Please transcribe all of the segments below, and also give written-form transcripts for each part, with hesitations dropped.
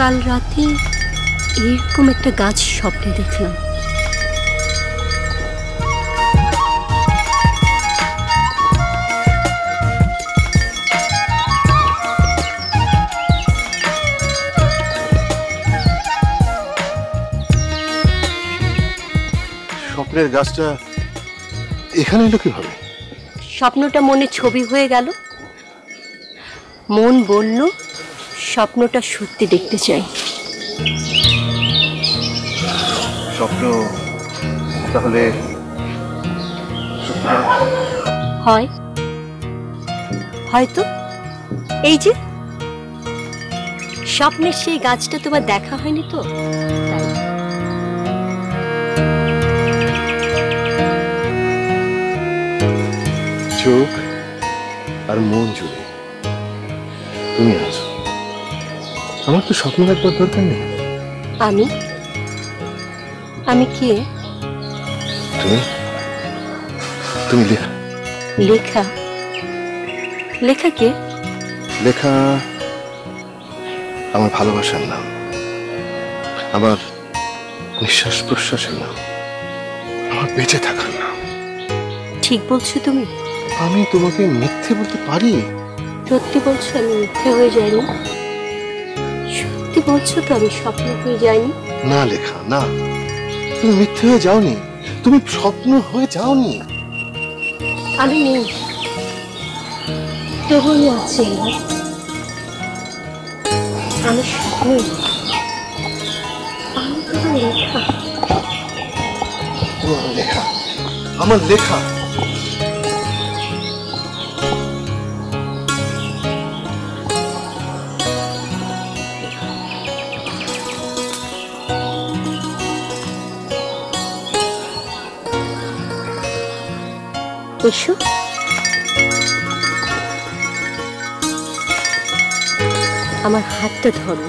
কাল রাতে এরকম একটা গাছ স্বপ্নে দেখলাম। স্বপ্নের গাছটা এখানে এলো কিভাবে? স্বপ্নটা মনে ছবি হয়ে গেল, মন বলল স্বপ্নটা সত্যি দেখতে চাই। স্বপ্ন তাহলে হয় হয়তো। এই যে স্বপ্নের সেই গাছটা তোমার দেখা হয়নি তো, তাই। চোখ আর মন জুড়ে তুমি আছো। আমার তো স্বপ্ন দেখবার দরকার নেই। আমি কে? তুমি তুমি লেখা। লেখা? লেখা কে? লেখা আমার ভালোবাসার নাম, আমার নিঃশ্বাস প্রশ্বাসের নাম, আমার বেঁচে থাকার নাম। ঠিক বলছো তুমি? আমি তোমাকে মিথ্যে বলতে পারি? সত্যি বলছো আমি মিথ্যে হয়ে যাইনি? সত্যি বলছো তো আমি স্বপ্ন হয়ে যাইনি? না লেখা, না, তুমি মিথ্যে হয়ে যাওনি, তুমি স্বপ্ন হয়ে যাওনি। আমি নেই, তবুই আছি। আমি স্বপ্ন, আমি তোমার লেখা। তোমার লেখা, আমার লেখা। এসো। আমার হাতটা ধরো।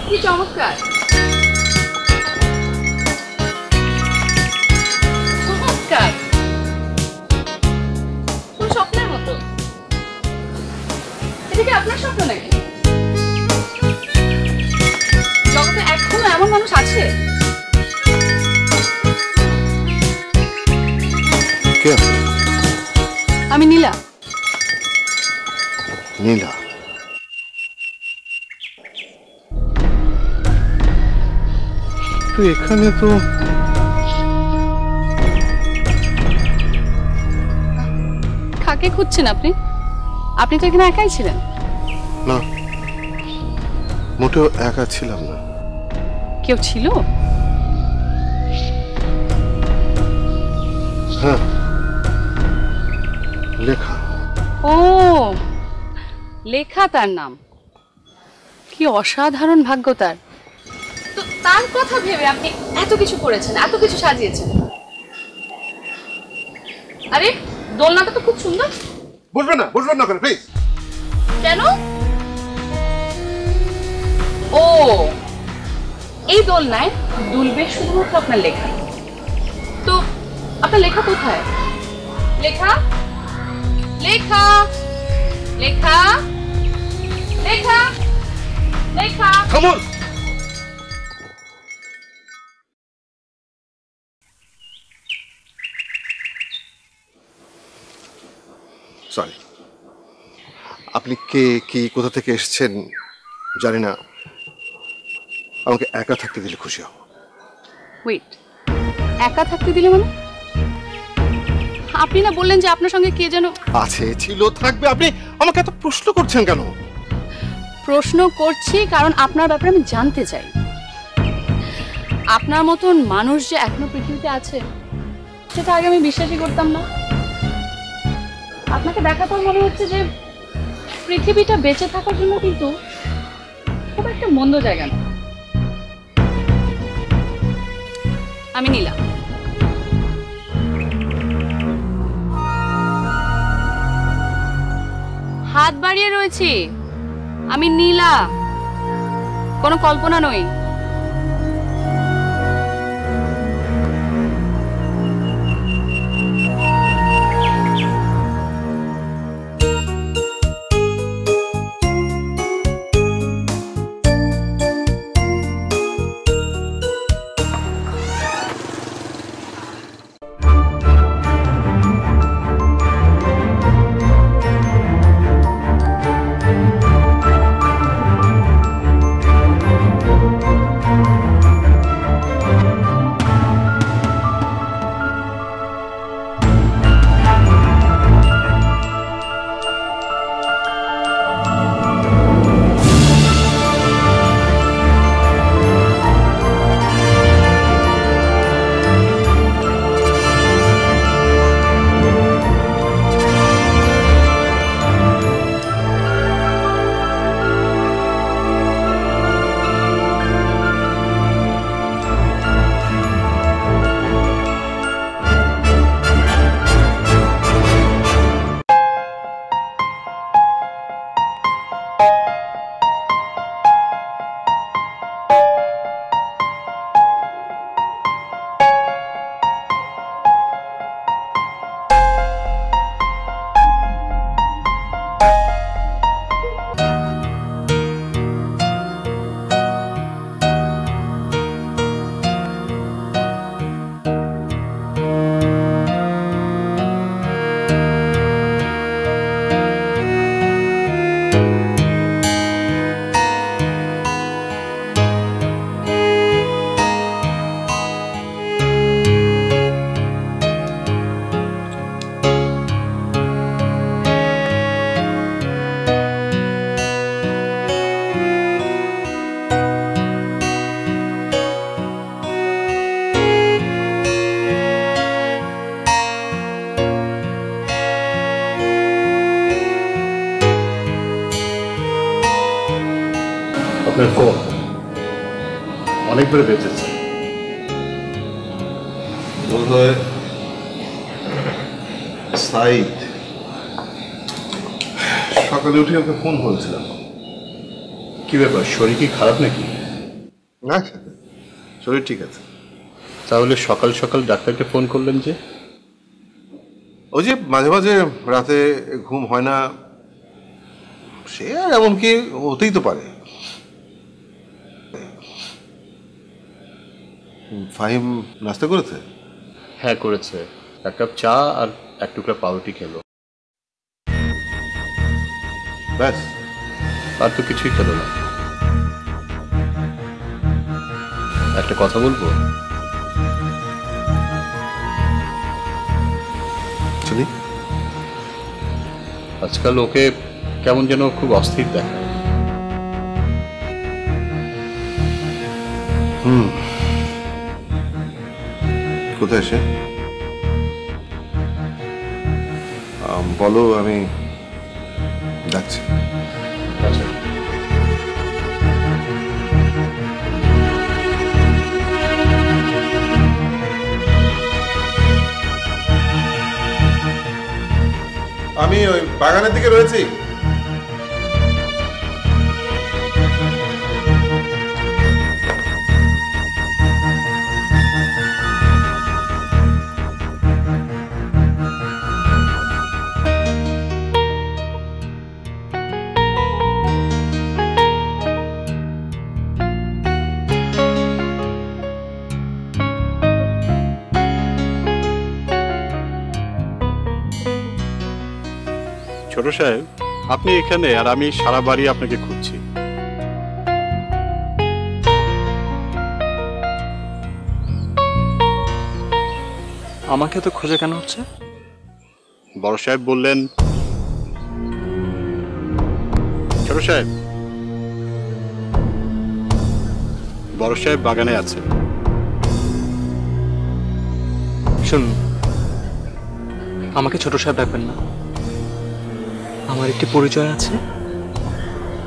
কি চমৎকার, চমৎকার, খুব স্বপ্নের মতো। এটা কি আপনার স্বপ্ন নাকি? জগতে এখনো এমন মানুষ আছে? কে আপনি? আমি নীলা। নীলা? তো এখানে তো কাকে খুঁজছেন আপনি? আপনি তো এখানে একাই ছিলেন। না, মোটেও একা ছিলাম না। কেউ ছিল? হ্যাঁ, লেখা। ও, লেখা তার নাম। কি অসাধারণ ভাগ্য তার। তো তার কথা ভেবে আপনি এত কিছু করেছেন, এত কিছু সাজিয়েছেন। আরে দোলনাটা তো খুব সুন্দর। বসবেন না প্লিজ। কেন? ও, এই দোলনায় দুলবে শুধুমাত্র আপনার লেখা। তো আপনার লেখা কোথায়? লেখা, লেখা, লেখা, লেখা, লেখা। থামুন। সরি, আপনি কে, কি, কোথা থেকে এসেছেন জানি না, আমাকে একা থাকতে দিলে খুশি হব। ওয়েট, একা থাকতে দিলে মানে? আপনি না বললেন যে আপনার সঙ্গে কে যেন আছে, ছিল, থাকবে। আপনি আমাকে এত প্রশ্ন করছেন কেন? প্রশ্ন করছি কারণ আপনার ব্যাপারে আমি জানতে চাই। আপনার মতন মানুষ যে এখনো পৃথিবীতে আছে সেটা আগে আমি বিশ্বাসই করতাম না। আপনাকে দেখার পর মনে হচ্ছে যে পৃথিবীটা বেঁচে থাকার জন্য কিন্তু খুব একটা মন্দ জায়গা না। আমি নীলা। হাত বাড়িয়ে রয়েছি, আমি নীলা, কোনো কল্পনা নই। আপনার ফোন অনেকবার বেঁচেছে, বোধ হয় সাইদ সকালে উঠে ওকে ফোন করেছিলাম। কি ব্যাপার, শরীর কি খারাপ নাকি? না, শরীর ঠিক আছে। তাহলে সকাল সকাল ডাক্তারকে ফোন করলেন যে? ওই যে মাঝে মাঝে রাতে ঘুম হয় না, সে আর এমনকি হতেই তো পারে। ফাহিম নাস্তা করেছে? হ্যাঁ করেছে, 1 কাপ চা আর 1 টুকরা পাউরুটি খেলো, ব্যাস। আর তো কিছুই খেলো না। একটা কথা বলবো? শুনি। আজকাল ওকে কেমন যেন খুব অস্থির দেখায়। কোথায় সে? বলো, আমি ডাকছি। আচ্ছা। আমি ওই বাগানের দিকে রয়েছি। ছোট সাহেব, আপনি এখানে আর আমি সারা বাড়ি আপনাকে খুঁজছি। আমাকে তো খোঁজা কেন হচ্ছে? বড় সাহেব বললেন। ছোট সাহেব, বড় সাহেব বাগানে আছে। শুনুন, আমাকে ছোট সাহেব ডাকবেন না। আমার একটি পরিচয় আছে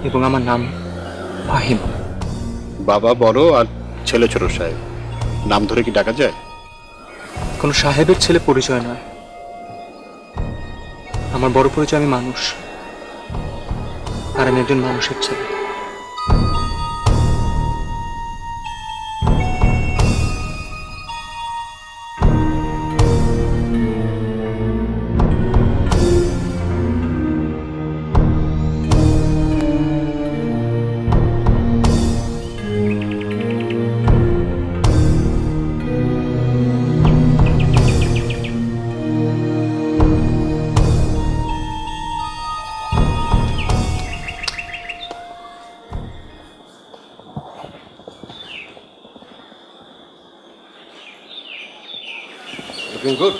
এবং আমার নাম ফাহিম। বাবা বড় আর ছেলে ছোট সাহেব, নাম ধরে কি ডাকা যায়? কোনো সাহেবের ছেলে পরিচয় নয়, আমার বড় পরিচয় আমি মানুষ, আর আমি একজন মানুষের ছেলে। লুকিং গুড,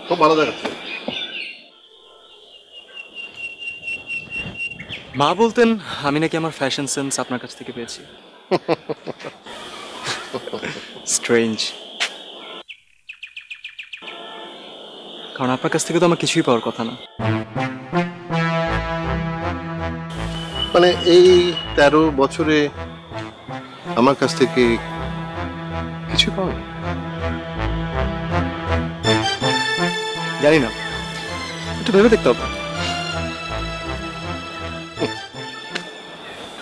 খুব ভালো দেখাচ্ছে। মা বলতেন আমি নাকি আমার ফ্যাশন সেন্স আপনার কাছ থেকে পেয়েছি। স্ট্রেঞ্জ, কারণ আপনার কাছ থেকে তো আমার কিছুই পাওয়ার কথা না। মানে এই 13 বছরে আমার কাছ থেকে কিছু পাও? জানি না, একটু ভেবে দেখতে হবে।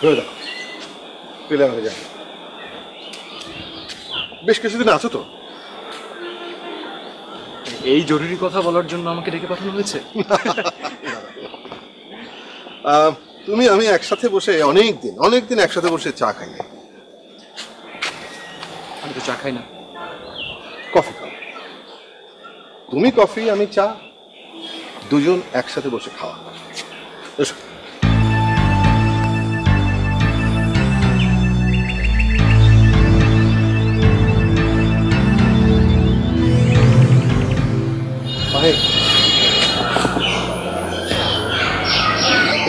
ধরে দাও, পেলে আমাকে যাই। বেশ কিছুদিন আছো তো? এই জরুরি কথা বলার জন্য আমাকে ডেকে পাঠানো হয়েছে? তুমি আমি একসাথে বসে অনেক দিন একসাথে বসে চা খাই। আমি তো চা খাই না। কফি খাও। তুমি কফি, আমি চা, দুজন একসাথে বসে খাওয়া। এসো।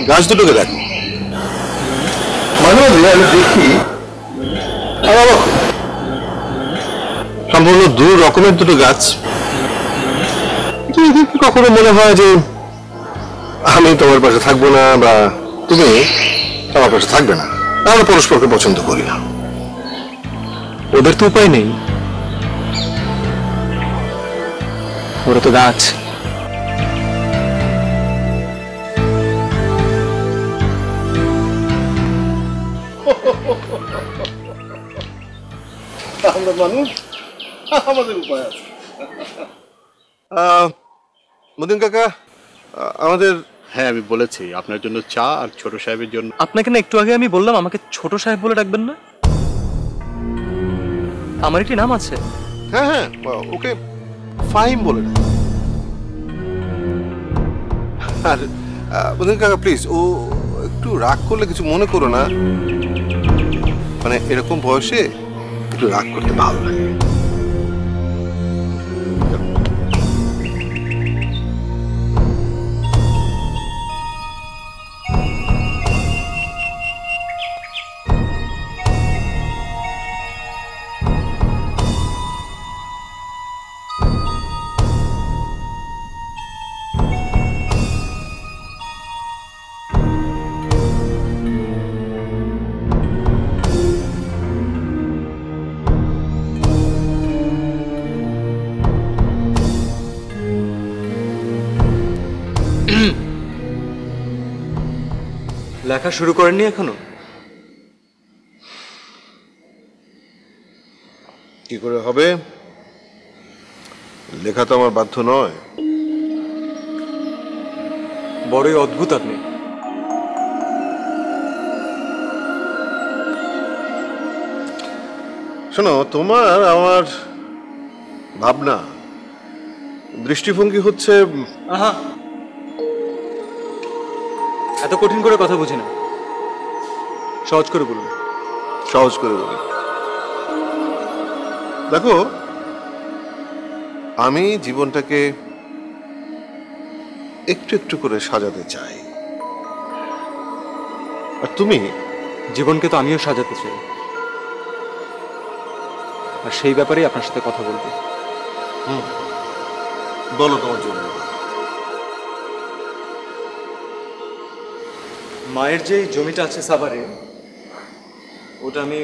গাছ দুটোকে দেখো, মাঝে মাঝে আমি দেখি সম্পূর্ণ দু রকমের দুটো গাছ। কখনো মনে হয় যে আমি তোমার পাশে থাকবো না, বা তুমি আমার পাশে থাকবে না। আমরা পরস্পরকে পছন্দ করি না। ওদের তো উপায় নেই, ওরা তো গাছ। আমরা মানুষ, আমাদের উপায় আছে। মদিন কাকা, আমাদের হ্যাঁ, আমি বলেছি আপনার জন্য চা আর ছোট সাহেবের জন্য। আপনাকে না একটু আগে আমি বললাম আমাকে ছোট সাহেব বলে ডাকবেন না? আমার একটি নাম আছে। হ্যাঁ হ্যাঁ, ওকে ফাহিম বলে না। আর মদিন কাকা প্লিজ, ও একটু রাগ করলে কিছু মনে করো না। মানে এরকম বয়সে একটু রাগ করতে ভালো লাগে। লেখা শুরু করেননি এখনো? কি করে হবে? লেখা তো আমার বাধ্য নয়। বড়ই অদ্ভুত আপনি। শোনো, তোমার আমার ভাবনা, দৃষ্টিভঙ্গি হচ্ছে। আহা, এত কঠিন করে কথা বুঝি না, সহজ করে বলুন। সহজ করে বলি, দেখো, আমি জীবনটাকে একটু একটু করে সাজাতে চাই, আর তুমি? জীবনকে তো আমিও সাজাতে চাই, আর সেই ব্যাপারেই আপনার সাথে কথা বলবো। বলো তোমার জন্য। মায়ের যে জমিটা আছে সাভারে, ওটা আমি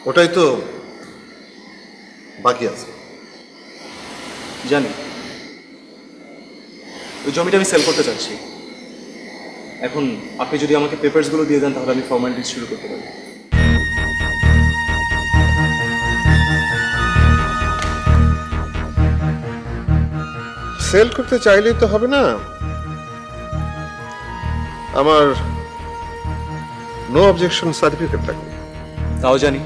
ওটাই তো বাকি আছে। জানি, ওই জমিটা আমি সেল করতে চাচ্ছি। এখন আপনি যদি আমাকে পেপারসগুলো দিয়ে দেন তাহলে আমি ফর্মালিটিজ শুরু করতে পারি। সেল করতে চাইলেই তো হবে না, আমার নো অবজেকশন সার্টিফিকেট লাগবে। তাও জানি।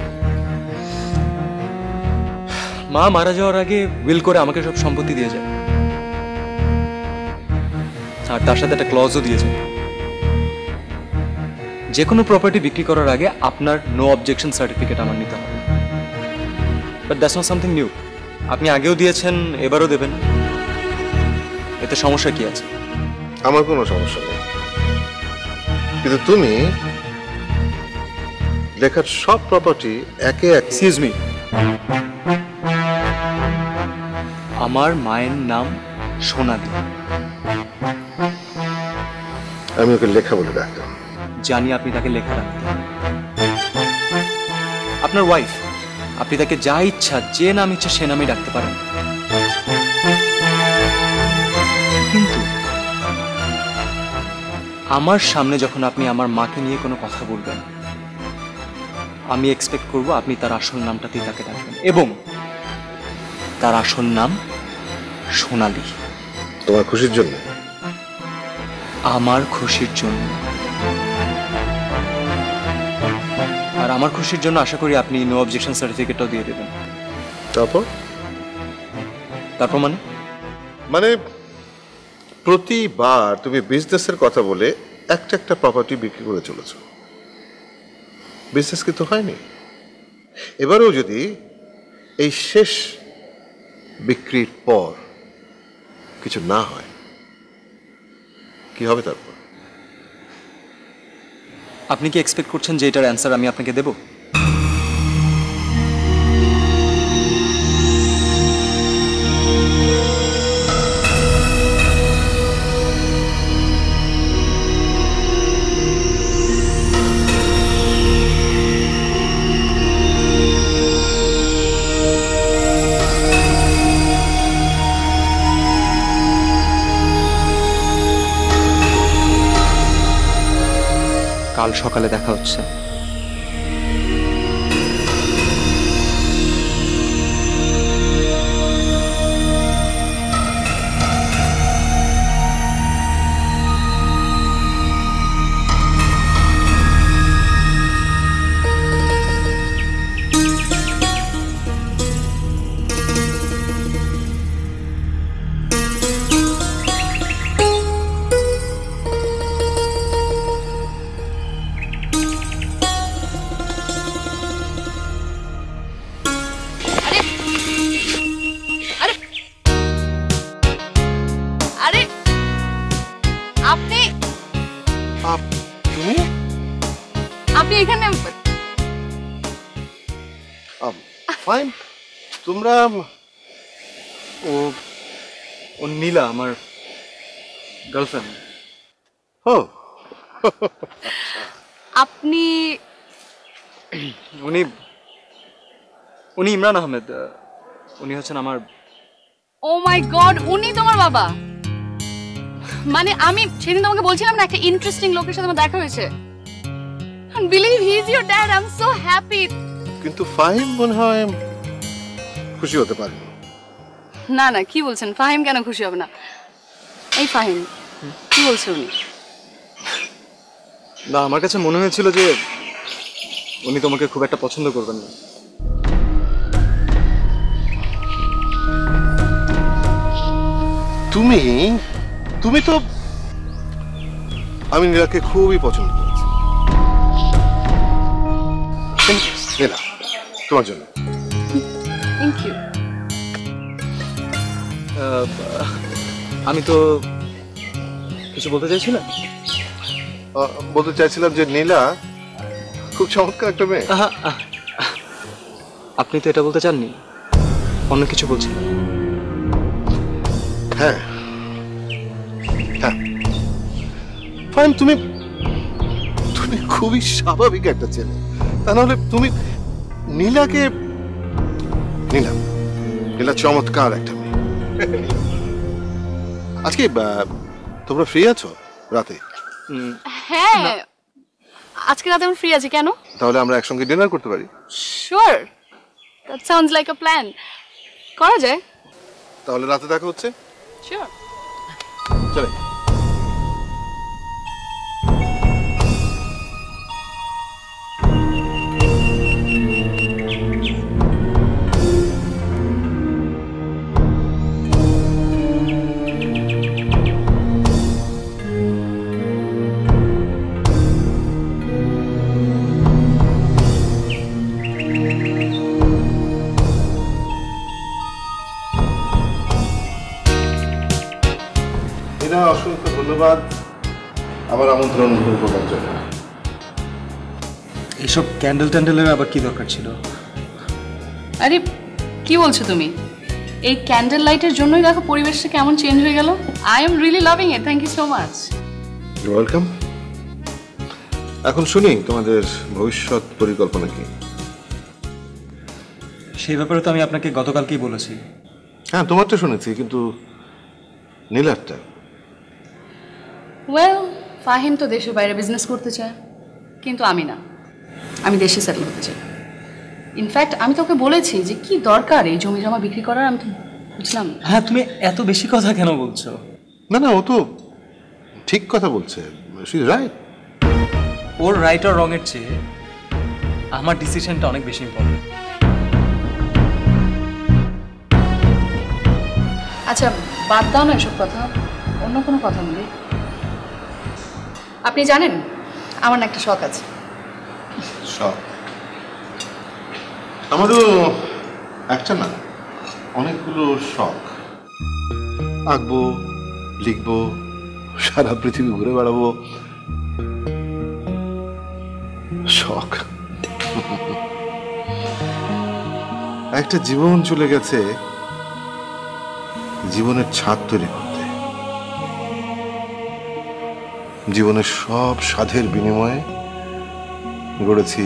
মা মারা যাওয়ার আগে উইল করে আমাকে সব সম্পত্তি দিয়ে যায়, আর তার সাথে একটা ক্লজও দিয়ে যায়, যে কোনো প্রপার্টি বিক্রি করার আগে আপনার নো অবজেকশন সার্টিফিকেট আমার নিতে হবে। But that's not something new. আপনি আগেও দিয়েছেন, এবারও দেবেন, এতে সমস্যা কি আছে? আমার কোনো সমস্যা নেই, কিন্তু তুমি লেখার সব প্রপার্টি একে এক। এক্সকিউজ মি, আমার মায়ের নাম সোনালী। আমি ওকে লেখা বলে ডাকতাম। জানি আপনি তাকে লেখা রাখতেন। আপনার ওয়াইফ, আপনি তাকে যা ইচ্ছা, যে নাম ইচ্ছা সে নামে ডাকতে পারেন, কিন্তু আমার সামনে যখন আপনি আমার মাকে নিয়ে কোনো কথা বলবেন, আমি এক্সপেক্ট করব আপনি তার আসল নামটাতেই তাকে ডাকবেন, এবং তার আসল নাম সোনালী। তোমার খুশির জন্য? আমার খুশির জন্য। আর আমার খুশির জন্য আশা করি আপনি নো অবজেকশন সার্টিফিকেটটাও দিয়ে দেবেন। তারপর তারপর মানে প্রতিবার তুমি বিজনেসের কথা বলে একটা একটা প্রপার্টি বিক্রি করে চলেছ, বিজনেস কিন্তু হয়নি। এবারেও যদি এই শেষ বিক্রির পর কিছু না হয়, কি হবে তারপর? আপনি কি এক্সপেক্ট করছেন যে এটার অ্যান্সার আমি আপনাকে দেব? কাল সকালে দেখা হচ্ছে। আপনি এখানে? ফাইন, তোমরা? ও নীলা, আমার গার্লফ্রেন্ড। ও আপনি? উনি ইমরান আহমেদ, উনি হচ্ছেন আমার। ও মাই গড, উনি তোমার বাবা? মানে আমি সেদিন তোমাকে বলছিলাম না, একটা ইন্টারেস্টিং লোকের সাথে আমার দেখা হয়েছে। Believe he is your dad. I am so happy. কিন্তু ফাহিম মনে হয় খুশি হতে পারে না না, কি বলছেন? ফাহিম কেন খুশি হবে না? এই ফাহিম, কি বলছে উনি? না, আমার কাছে মনে হয়েছিল যে উনি তোমাকে খুব একটা পছন্দ করবেন না। তুমি তো, আমি নীলাকে খুবই পছন্দ করেছি। নীলা, তোমার জন্য। Thank you. আমি তো কিছু বলতে চাইছিলাম। বলতে চাইছিলাম যে নীলা খুব চমৎকার একটা মেয়ে। আপনি তো এটা বলতে চাননি, অন্য কিছু বলছেন। হ্যাঁ হ্যাঁ ফাইন, তুমি তুমি খুবই স্বাভাবিক একটা ছেলে, তা নাহলে তুমি নীলাকে নীলা নীলা চমৎকার একটা মেয়ে। আজকে তোমরা ফ্রি আছো রাতে? হ্যাঁ, আজকে রাতে আমি ফ্রি আছি। কেন? তাহলে আমরা একসঙ্গে ডিনার করতে পারি। Sure, that sounds like a plan. করা যায়। তাহলে রাতে দেখা হচ্ছে। শিওর। চলে। অসংখ্য ধন্যবাদ আমার আমন্ত্রণ গ্রহণ করার জন্য। এইসব ক্যান্ডেল ট্যান্ডেলের আবার কি দরকার ছিল? আরে কি বলছো তুমি? এই ক্যান্ডেল লাইটের জন্যই দেখো পরিবেশটা কেমন চেঞ্জ হয়ে গেল। I am really loving it. Thank you so much. You welcome. এখন শুনি তোমাদের ভবিষ্যৎ পরিকল্পনা কি? সেই ব্যাপারে তো আমি আপনাকে গতকালকেই বলেছি। হ্যাঁ, তোমারটা শুনেছি, কিন্তু নীলারটা? ওয়েল, ফাহিম তো দেশের বাইরে বিজনেস করতে চায়, কিন্তু আমি না, আমি দেশে সেটেল হতে চাই। ইনফ্যাক্ট আমি তোকে বলেছি যে কি দরকার এই জমি জমা বিক্রি করার, আমি তো বুঝলাম। হ্যাঁ, তুমি এত বেশি কথা কেন বলছো? না না, ও তো ঠিক কথা বলছে। She is right. ওর রাইট আর রং এর চেয়ে আমার ডিসিশনটা অনেক বেশি ইম্পর্টেন্ট। আচ্ছা বাদ দাও না এসব কথা, অন্য কোনো কথা বলি। আপনি জানেন আমার না একটা শখ আছে। শখ? আমারও একটা না, অনেকগুলো শখ। আঁকবো, লিখবো, সারা পৃথিবী ঘুরে বেড়াবো। শখ। একটা জীবন চলে গেছে জীবনের ছাদ তৈরি করতে। জীবনের সব সাধের বিনিময়ে গড়েছি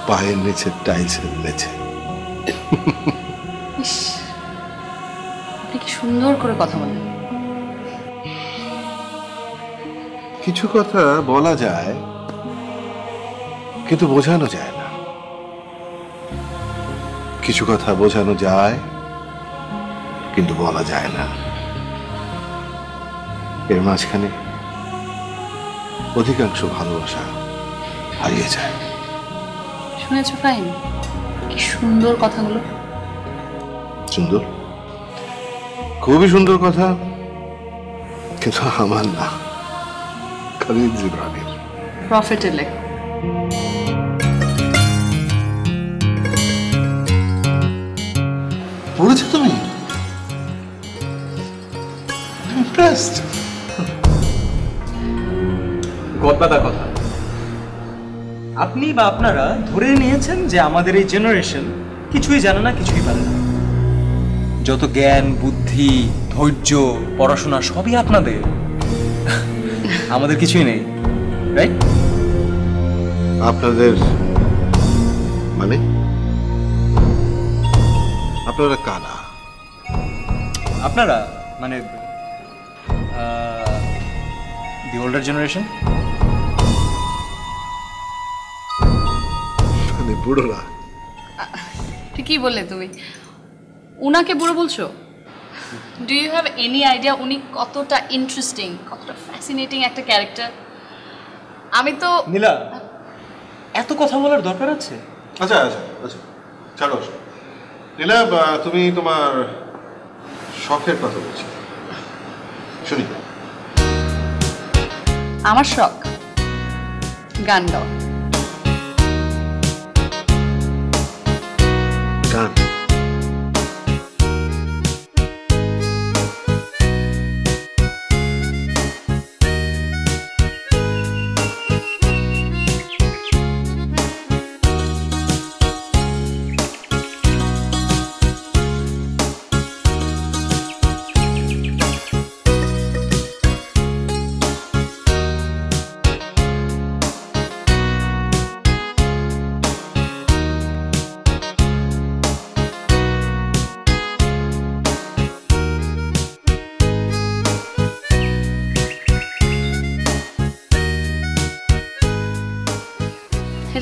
পায়ের নিচে টাইলসের মেঝে। আপনি কি সুন্দর করে কথা বলেন। কিছু কথা বলা যায় কিন্তু বোঝানো যায় না, কিছু কথা বোঝানো যায় কিন্তু বলা যায় না। এর মাঝখানে অধিকাংশ ভালোবাসা হারিয়ে যায়। শুনেছো ফাহিম, কি সুন্দর কথাগুলো। সুন্দর, খুবই সুন্দর কথা, কিন্তু আমার না, খালিদ জিবরানের। প্রফিটের লেখা। পড়েছো তুমি? ইমপ্রেসড। গদবাদা কথা। আপনি বা আপনারা ধরে নিয়েছেন যে আমাদের এই জেনারেশন কিছুই জানে না, কিছুই পারে না। যত জ্ঞান, বুদ্ধি, ধৈর্য, পড়াশোনা সবই আপনাদের, আমাদের কিছুই নেই, রাইট? আপনাদের মানে? আপনারা কারা? আপনারা মানে দি ওল্ডার জেনারেশন, মানে বুড়োরা। ঠিকই বললে তুমি। উনাকে বুড়ো বলছো? Do you have any idea উনি কতটা ইন্টারেস্টিং, কতটা ফ্যাসিনেটিং একটা ক্যারেক্টার? আমি তো নীলা, এত কথা বলার দরকার আছে? আচ্ছা আচ্ছা আচ্ছা, ছাড়ো। নীলা, তুমি তোমার শখের কথা বলছো, শুনি। আমার শখ গান গাওয়া। গান?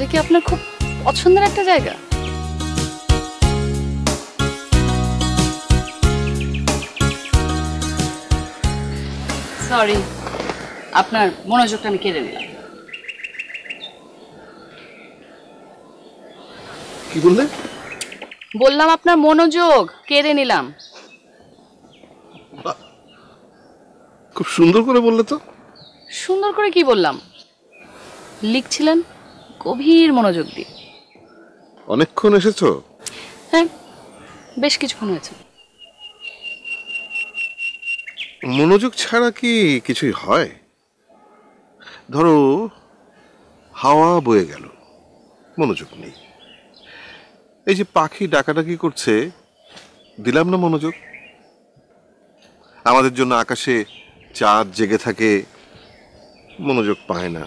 এটা কি আপনার খুব পছন্দের একটা জায়গা? সরি, আপনার মনোযোগটা আমি কেড়ে নিলাম। কি বললে? বললাম আপনার মনোযোগ কেড়ে নিলাম। খুব সুন্দর করে বললে তো। সুন্দর করে কি বললাম? লিখছিলেন গভীর মনোযোগ দিয়ে। অনেকক্ষণ এসেছো? হ্যাঁ, বেশ কিছুক্ষণ হয়েছে। মনোযোগ ছাড়া কি কিছুই হয়? ধরো হাওয়া বয়ে গেল, মনোযোগ নেই। এই যে পাখি ডাকাডাকি করছে, দিলাম না মনোযোগ? আমাদের জন্য আকাশে চাঁদ জেগে থাকে, মনোযোগ পায় না।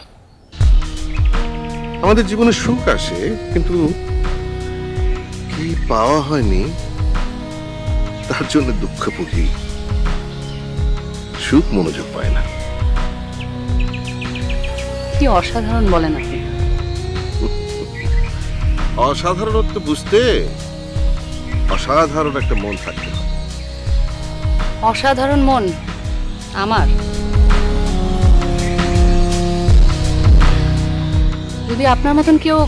আমাদের জীবনে সুখ আসে, কিন্তু কি পাওয়া হয়নি তার জন্য দুঃখ ভুগি। সুখ মনোযোগ পায় না। কি অসাধারণ বলেন আপনি। অসাধারণত্ব বুঝতে অসাধারণ একটা মন থাকতে হয়। অসাধারণ মন আমার। যদি আপনার মতন কেউ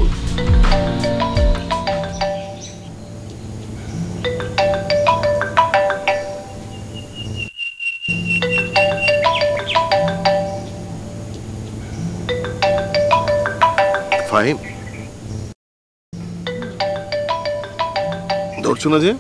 ফাহিম, ধরছো না যে?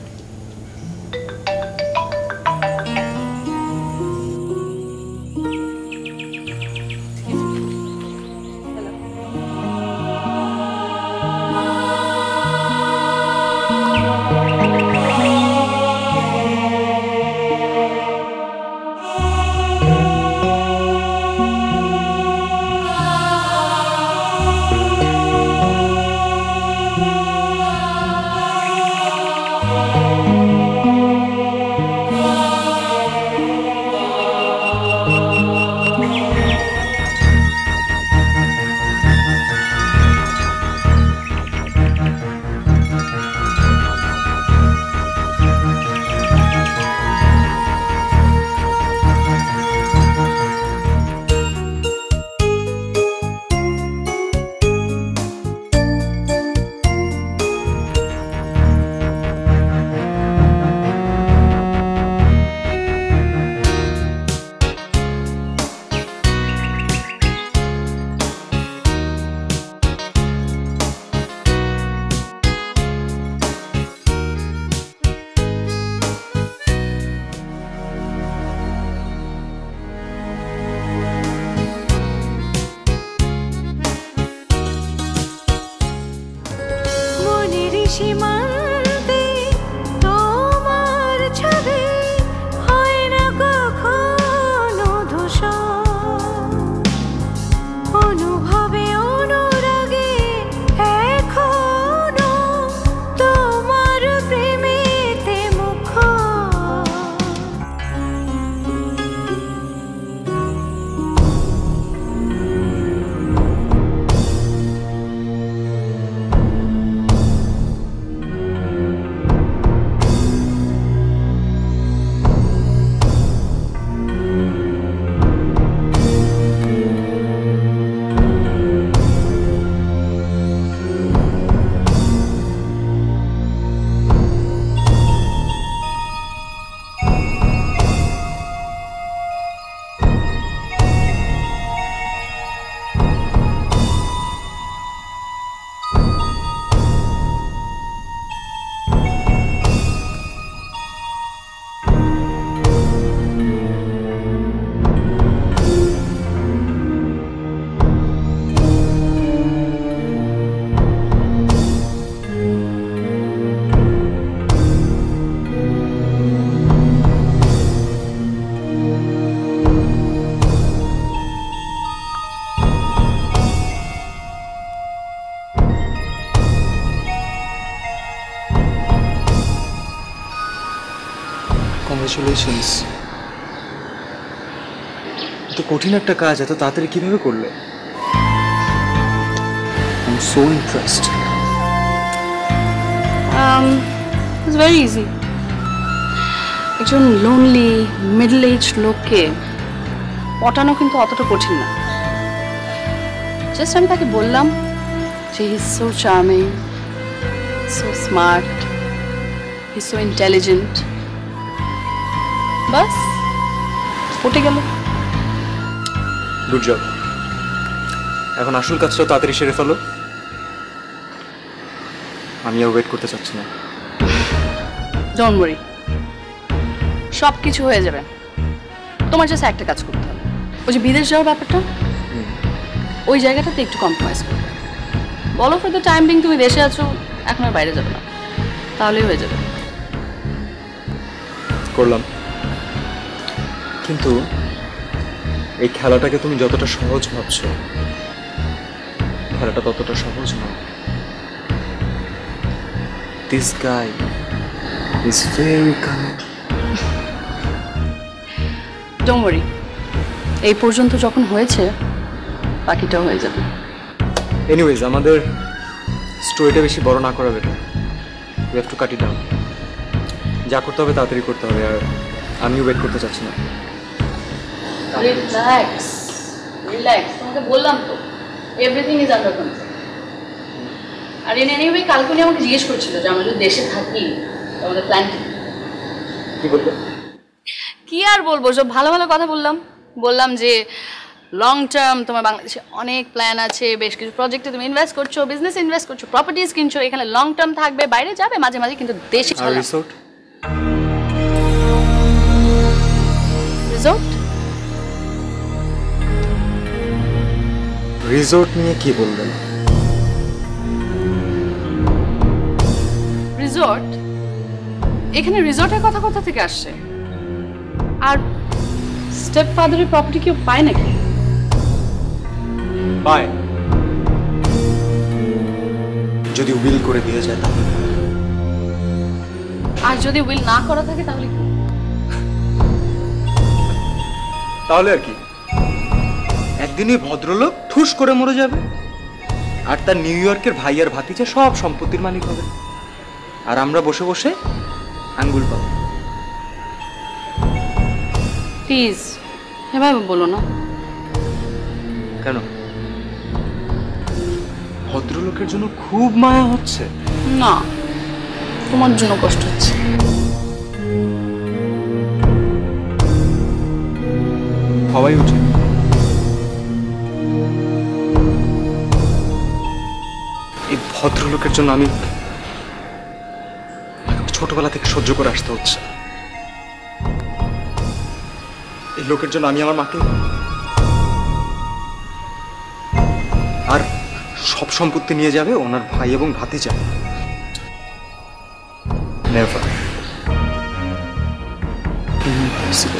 সীমান্তে তোমার ছবি হয় না কখনো ধূসর, অনুভবে অনুরাগে এখনো তোমার প্রেমেতে মুখর। কংগ্রেচুলেশনস। এত কঠিন একটা কাজ এত তাড়াতাড়ি কিভাবে করলে? so impressed. It's very easy. একজন লোনলি মিডল এজ লোককে পটানো কিন্তু অতটা কঠিন না। জাস্ট আমি তাকে বললাম যে he is so charming, so smart, he is so intelligent, বাস পটে গেল। Good job. এখন আসল কাজটা তাড়াতাড়ি সেরে ফেলো, আমি আর ওয়েট করতে চাচ্ছি না। ডোন্ট ওয়ারি, সব কিছু হয়ে যাবে। তোমার জাস্ট একটা কাজ করতে হবে, ওই যে বিদেশ যাওয়ার ব্যাপারটা, ওই জায়গাটাতে একটু কম্প্রোমাইজ করবে। বলো ফর দ্য টাইম বিং তুমি দেশে আছো, এখন আর বাইরে যাবে না, তাহলেই হয়ে যাবে। করলাম, কিন্তু এই খেলাটাকে তুমি যতটা সহজ ভাবছো, খেলাটা ততটা সহজ নয়। This guy is very cunning. Don't worry, এই পর্যন্ত যখন হয়েছে বাকিটাও হয়ে যাবে। এনিওয়েজ, আমাদের স্টোরিটা বেশি বড় না করা better. We have to cut it down. যা করতে হবে তাড়াতাড়ি করতে হবে, আর আমিও ওয়েট করতে চাচ্ছি না। রিল্যাক্স রিল্যাক্স, তোমাকে বললাম তো এভরিথিং ইজ আন্ডার কন্ট্রোল। আর এনিওয়ে কালকে উনি আমাকে জিজ্ঞেস করছিল যে আমরা যদি দেশে থাকি আমাদের প্ল্যান কি বলবো? কি আর বলবো, সব ভালো ভালো কথা বললাম। বললাম যে লং টার্ম তোমার বাংলাদেশে অনেক প্ল্যান আছে, বেশ কিছু প্রজেক্টে তুমি ইনভেস্ট করছো, বিজনেস ইনভেস্ট করছো, প্রপার্টিজ কিনছো, এখানে লং টার্ম থাকবে, বাইরে যাবে মাঝে মাঝে, কিন্তু দেশে আর রিসোর্ট? রিসোর্ট রিসোর্ট নিয়ে কি বলবেন? রিসোর্ট? এখানে রিসোর্টের কথা কোথা থেকে আসছে? আর স্টেপ ফাদারের প্রপার্টি কেউ পায় নাকি? পায়, যদি উইল করে দিয়ে যায় তাহলে। আর যদি উইল না করা থাকে তাহলে কি? তাহলে আর কি, একদিনই ভদ্রলোক ঠুস করে মরে যাবে, আর তার নিউ ইয়র্কের ভাই আর ভাতিজা সব সম্পত্তির মালিক হবে, আর আমরা বসে বসে আঙ্গুল পাবো। প্লিজ এভাবে বলো না। কেন? ভদ্রলোকের জন্য খুব মায়া হচ্ছে? না, তোমার জন্য কষ্ট হচ্ছে। হওয়াই উচিত। এই ভদ্রলোকের জন্য আমি ছোটবেলা থেকে সহ্য করে আসতে হচ্ছে। এই লোকের জন্য আমি আমার মাকে আর সব সম্পত্তি নিয়ে যাবে ওনার ভাই এবং ভাতিজা। Never, impossible.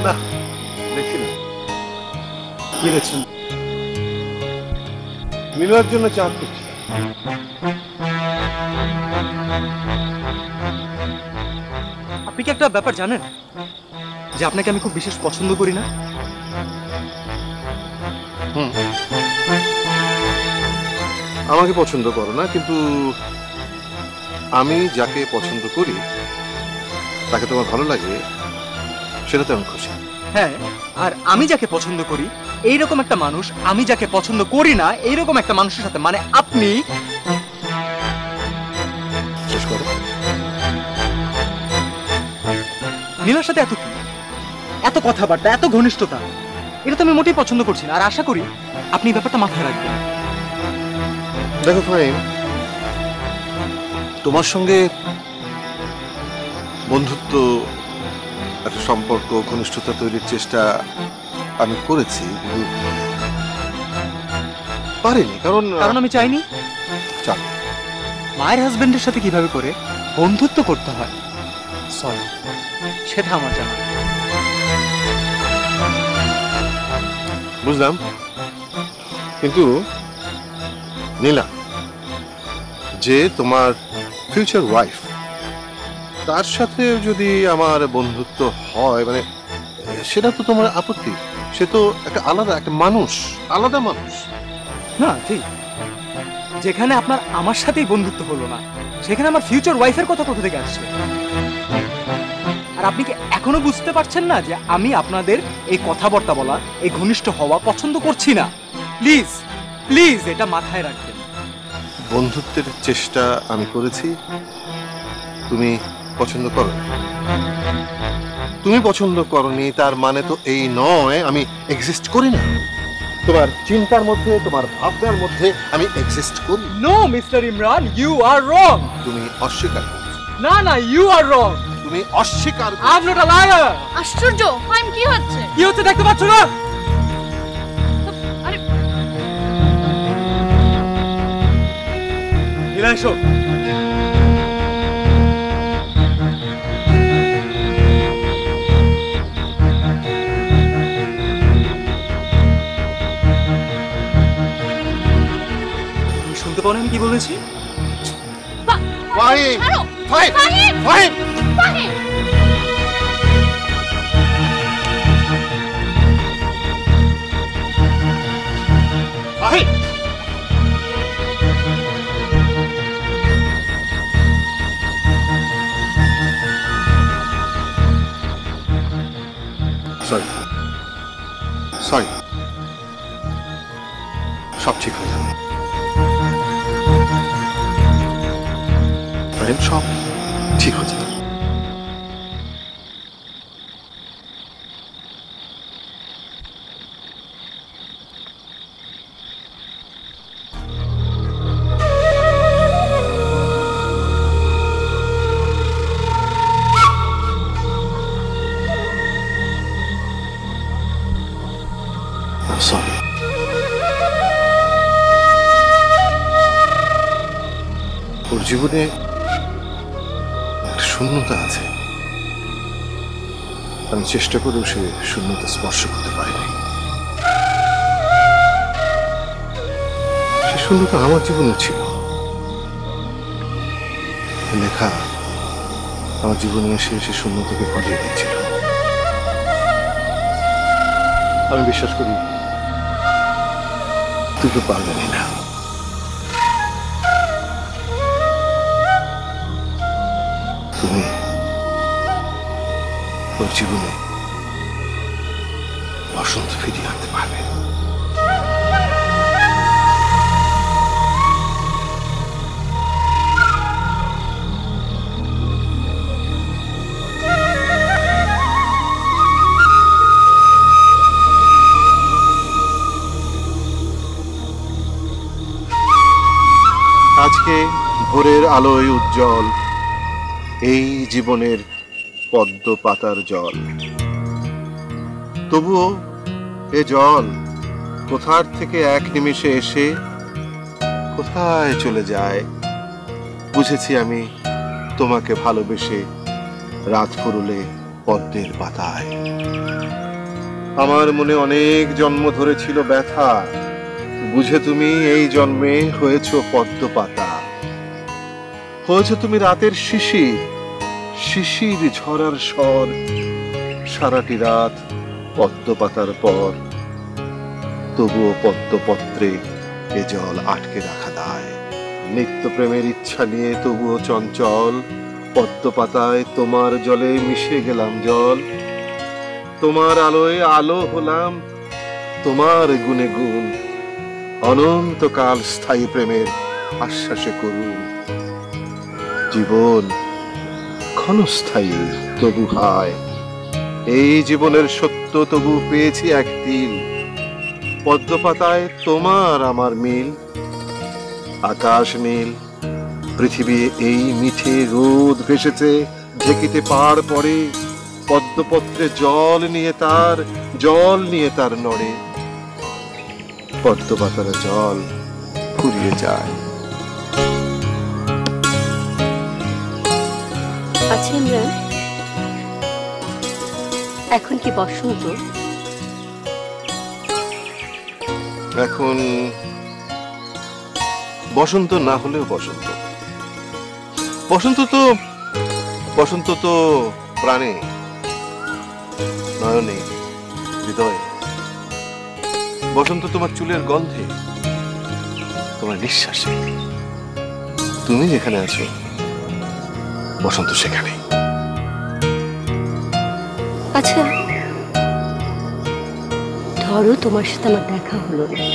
না, দেখছি না। কি দেখছেন? মিলনের জন্য চাপ করছি। আপনি কি একটা ব্যাপার জানেন যে আপনাকে আমি খুব বিশেষ পছন্দ করি না? আমাকে পছন্দ করো না, কিন্তু আমি যাকে পছন্দ করি তাকে তোমার ভালো লাগে, সেটাতে আমি খুশি। হ্যাঁ, আর আমি যাকে পছন্দ করি এইরকম একটা মানুষ, আমি যাকে পছন্দ করি না এইরকম একটা মানুষের সাথে, মানে আপনি। শেষ করো। নীলার সাথে এত কি, এত কথাবার্তা, এত ঘনিষ্ঠতা, এটা তো আমি মোটেই পছন্দ করছি না। আর আশা করি আপনি এই ব্যাপারটা মাথায় রাখবেন। দেখো ফাইন, তোমার সঙ্গে বন্ধুত্ব, একটা সম্পর্ক, ঘনিষ্ঠতা তৈরির চেষ্টা আমি করেছি, কিন্তু পারিনি। কারণ আমি চাইনি। চাপ মায়ের হাজবেন্ডের সাথে কিভাবে করে বন্ধুত্ব করতে হয় সরি, সেটা আমার জানা নেই। বুঝলাম, কিন্তু নীলা, যে তোমার ফিউচার ওয়াইফ, তার সাথে যদি আমার বন্ধুত্ব হয়, মানে সেটা তো তোমার আপত্তি। সে তো একটা আলাদা একটা মানুষ, আলাদা মানুষ। না ঠিক, যেখানে আপনার আমার সাথেই বন্ধুত্ব হলো না, সেখানে আমার ফিউচার ওয়াইফের কথা কোথা থেকে আসছে? আর আপনি কি এখনো বুঝতে পারছেন না যে আমি আপনাদের এই কথাবার্তা বলা, এই ঘনিষ্ঠ হওয়া পছন্দ করছি না? প্লিজ প্লিজ এটা মাথায় রাখবেন। বন্ধুত্বের চেষ্টা আমি করেছি, তুমি পছন্দ করো। তুমি পছন্দ করনি তার মানে তো এই নয় আমি এক্সিস্ট করি না। তোমার চিন্তার মধ্যে, তোমার ভাবনার মধ্যে আমি এক্সিস্ট করি। No mister Imran, you are wrong. তুমি অস্বীকার করছো। না না, ইউ আর রং। তুমি অস্বীকার I am not a liar. আশ্চর্য, ফাইন, কি হচ্ছে? কি হচ্ছে দেখতে পাচ্ছ না? আরে নীলা এসো। তুমি শুনতে পাও না আমি কি বলেছি? ফাহিম, ছাড়ো, ফাহিম, ফাহিম, ফাহিম, ফাহিম। ফাহিম। সরি, সরি, সব ঠিক হয়ে যাবে। ফাহিম, সব ঠিক হয়ে যাবে। সরি, ওর জীবনে একটা শূন্যতা আছে, আমি চেষ্টা করেও সে শূন্যতা স্পর্শ করতে পারিনি। সে শূন্যতা আমার জীবনে ছিল। লেখা আমার জীবনে এসে সে শূন্যতাকে ভরিয়ে দিচ্ছিল। আমি বিশ্বাস করি তুই তো পারবেনই না। তুমি ওর জীবনে বসন্ত ফিরিয়ে আনতে পারবে। আজকে ভোরের আলোয় উজ্জ্বল এই জীবনের পদ্ম পাতার জল, তবুও এ জল কোথার থেকে এক নিমিষে এসে কোথায় চলে যায়। বুঝেছি আমি তোমাকে ভালোবেসে রাত ফুরুলে পদ্মের পাতায়। আমার মনে অনেক জন্ম ধরেছিল ব্যথা, বুঝে তুমি এই জন্মে হয়েছ পদ্ম পাতা। হয়েছ তুমি রাতের শিশির, শিশির ঝরার স্বর, সারাটি রাত পদ্ম পাতার পর। তবুও পদ্মপত্রে এ জল আটকে রাখা দায়। নিত্য প্রেমের ইচ্ছা নিয়ে তবুও চঞ্চল, পদ্ম পাতায় তোমার জলে মিশে গেলাম জল। তোমার আলোয় আলো হলাম, তোমার গুণে গুণ, অনন্তকাল স্থায়ী প্রেমের আশ্বাসে করুন। জীবন ক্ষণস্থায়ী তবু হায়, এই জীবনের সত্য তবু পেয়েছি এক তিল। পদ্মপাতায় তোমার আমার মিল, আকাশ নীল, পৃথিবী এই মিঠে রোদ ভেসেছে ঢেকিতে পার পড়ে। পদ্মপত্রে জল নিয়ে তার নড়ে। পদ্মপাতার জল ফুরিয়ে যায়। আচ্ছা ইমরান, এখন কি বসন্ত? এখন বসন্ত না হলেও বসন্ত। বসন্ত তো প্রাণে, নয়নে, হৃদয়ে। বসন্ত তোমার চুলের গন্ধে, তোমার নিঃশ্বাসে। তুমি যেখানে আছো বসন্ত সেখানে। আচ্ছা ধরো তোমার সাথে আমার দেখা হলো না,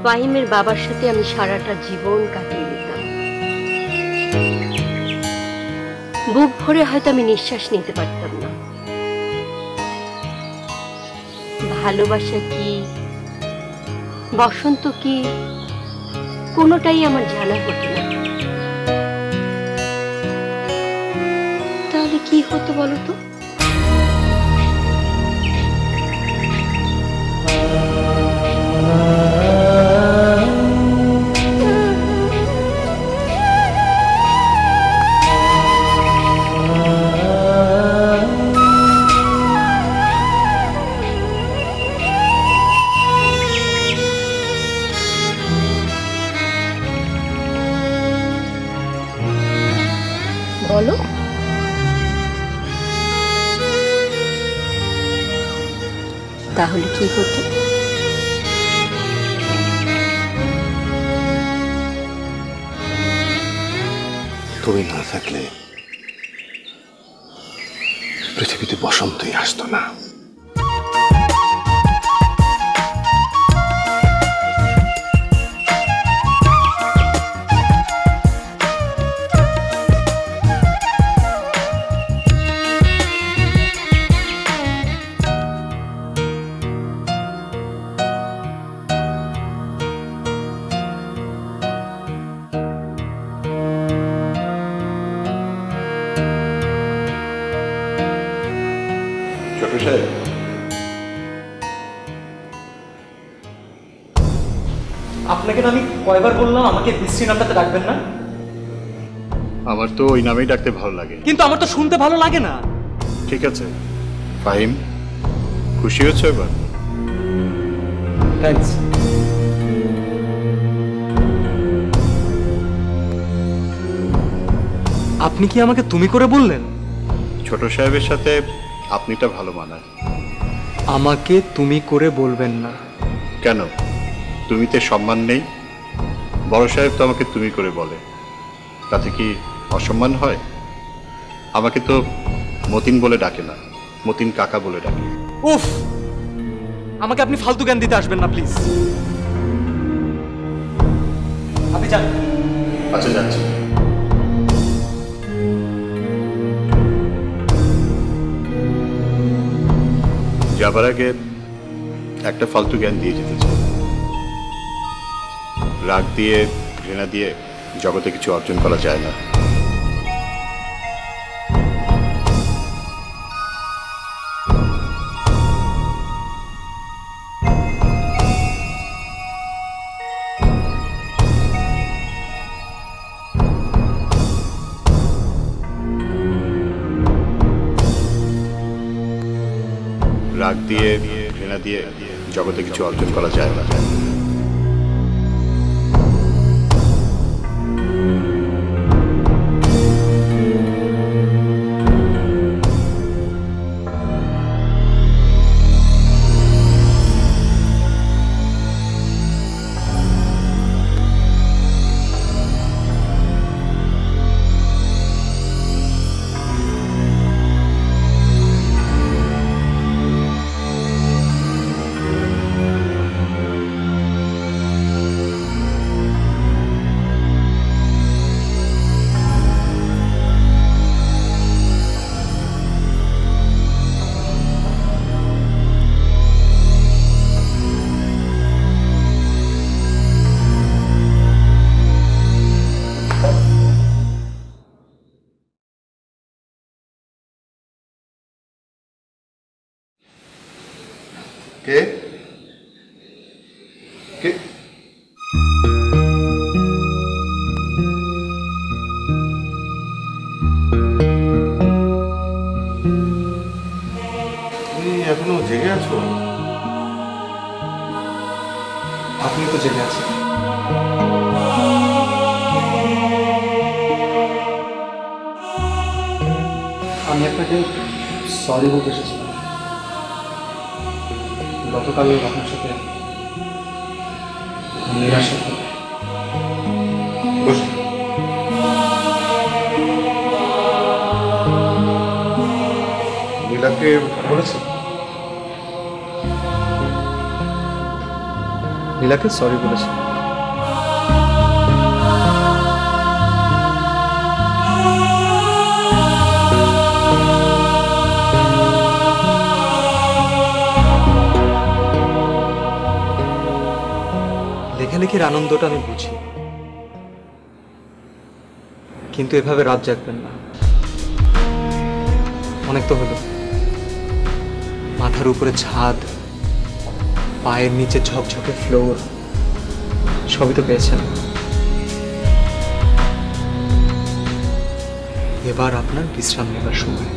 ফাহিমের বাবার সাথে আমি সারাটা জীবন কাটিয়ে দিতাম। বুক ভরে হয়তো আমি নিঃশ্বাস নিতে পারতাম না। ভালোবাসা কি, বসন্ত কি, কোনোটাই আমার জানা হতো না। তাহলে কি হতো বলো তো? বলো। তাহলে কি হতো? তুমি না থাকলে পৃথিবীতে বসন্তই আসতো না। ছোট সাহেব, আপনাকে না আমি কয়বার বললাম আমাকে বিশ্রী নামটাতে ডাকবেন না? আমার তো ওই নামেই ডাকতে ভালো লাগে। কিন্তু আমার তো শুনতে ভালো লাগে না। ঠিক আছে ফাহিম, খুশি হয়েছো এবার? থ্যাঙ্কস। আপনি কি আমাকে তুমি করে বললেন? ছোট সাহেবের সাথে আপনিটা ভালো মানায়। আমাকে তুমি করে বলবেন না। কেন, তুমিতে সম্মান নেই? বড় সাহেব তো আমাকে তুমি করে বলে, তাতে কি অসম্মান হয়? আমাকে তো মতিন বলে ডাকে না, মতিন কাকা বলে ডাকে। উফ, আমাকে আপনি ফালতু জ্ঞান দিতে আসবেন না প্লিজ। আপনি যান। আচ্ছা যাচ্ছি। যাবার আগে একটা ফালতু জ্ঞান দিয়ে যেতে চাই। রাগ দিয়ে, ঘৃণা দিয়ে জগতে কিছু অর্জন করা যায় না। রাগ দিয়ে, ঘৃণা দিয়ে জগতে কিছু অর্জন করা যায় না। কে কে এখনো জেগে আছো? আপনি তো জেগে আছেন। আমি আপনাকে সরি বলতে এসেছিলাম। গতকাল আপনার সাথে নিরাশা করে নীলাকে বলেছি? নীলাকে সরি বলেছি। লেখালেখির আনন্দটা আমি বুঝি, কিন্তু এভাবে রাত জাগবেন না। অনেক তো হলো, মাথার উপরে ছাদ, পায়ের নিচে ঝকঝকে ফ্লোর, সবই তো পেয়েছেন। এবার আপনার বিশ্রাম নেবার সময়।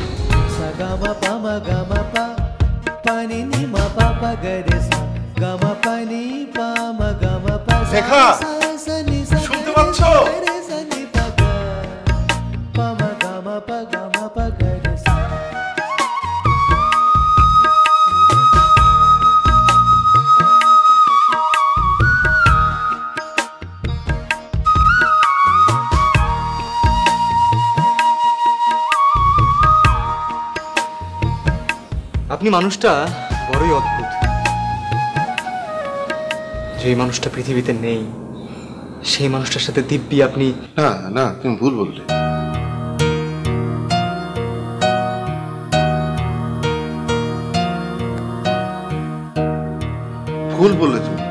রেখা, শুনতে পাচ্ছ? আপনি মানুষটা বড়ই অদ্ভুত। যে মানুষটা পৃথিবীতে নেই, সেই মানুষটার সাথে দিব্যি আপনি। না না, তুমি ভুল বললে। ভুল বললে তুমি।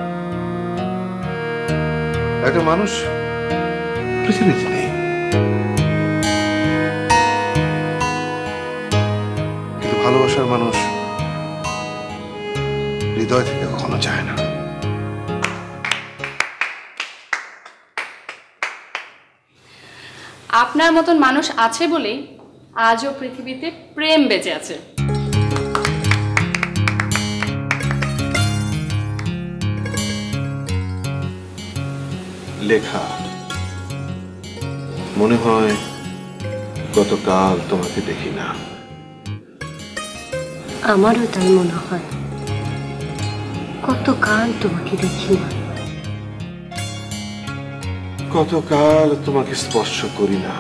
একটা মানুষ পৃথিবীতে নেই, কিন্তু ভালোবাসার মানুষ হৃদয় থেকে কখনো যায় না। আপনার মতন মানুষ আছে বলেই আজও পৃথিবীতে প্রেম বেঁচে আছে। লেখা, মনে হয় গতকাল তোমাকে দেখি না। আমারও তাই মনে হয়, কতকাল তোমাকে দেখি না। কতকাল তোমাকে স্পর্শ করি না।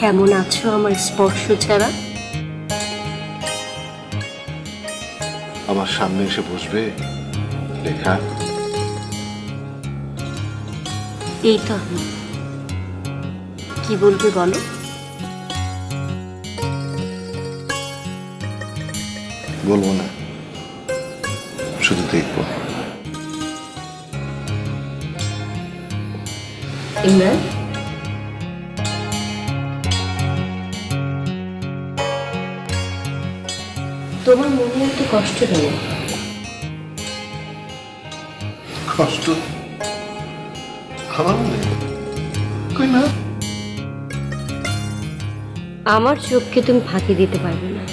কেমন আছো আমার স্পর্শ ছাড়া? আমার সামনে এসে বসবে লেখা? এই তো আমি। কি বলবে বলো? বলবো না, শুধু দেখবো। ইমরান, তোমার মনে এত কষ্ট কেন? কষ্ট আমার মনে কই না। আমার চোখকে তুমি ফাঁকি দিতে পারবে না।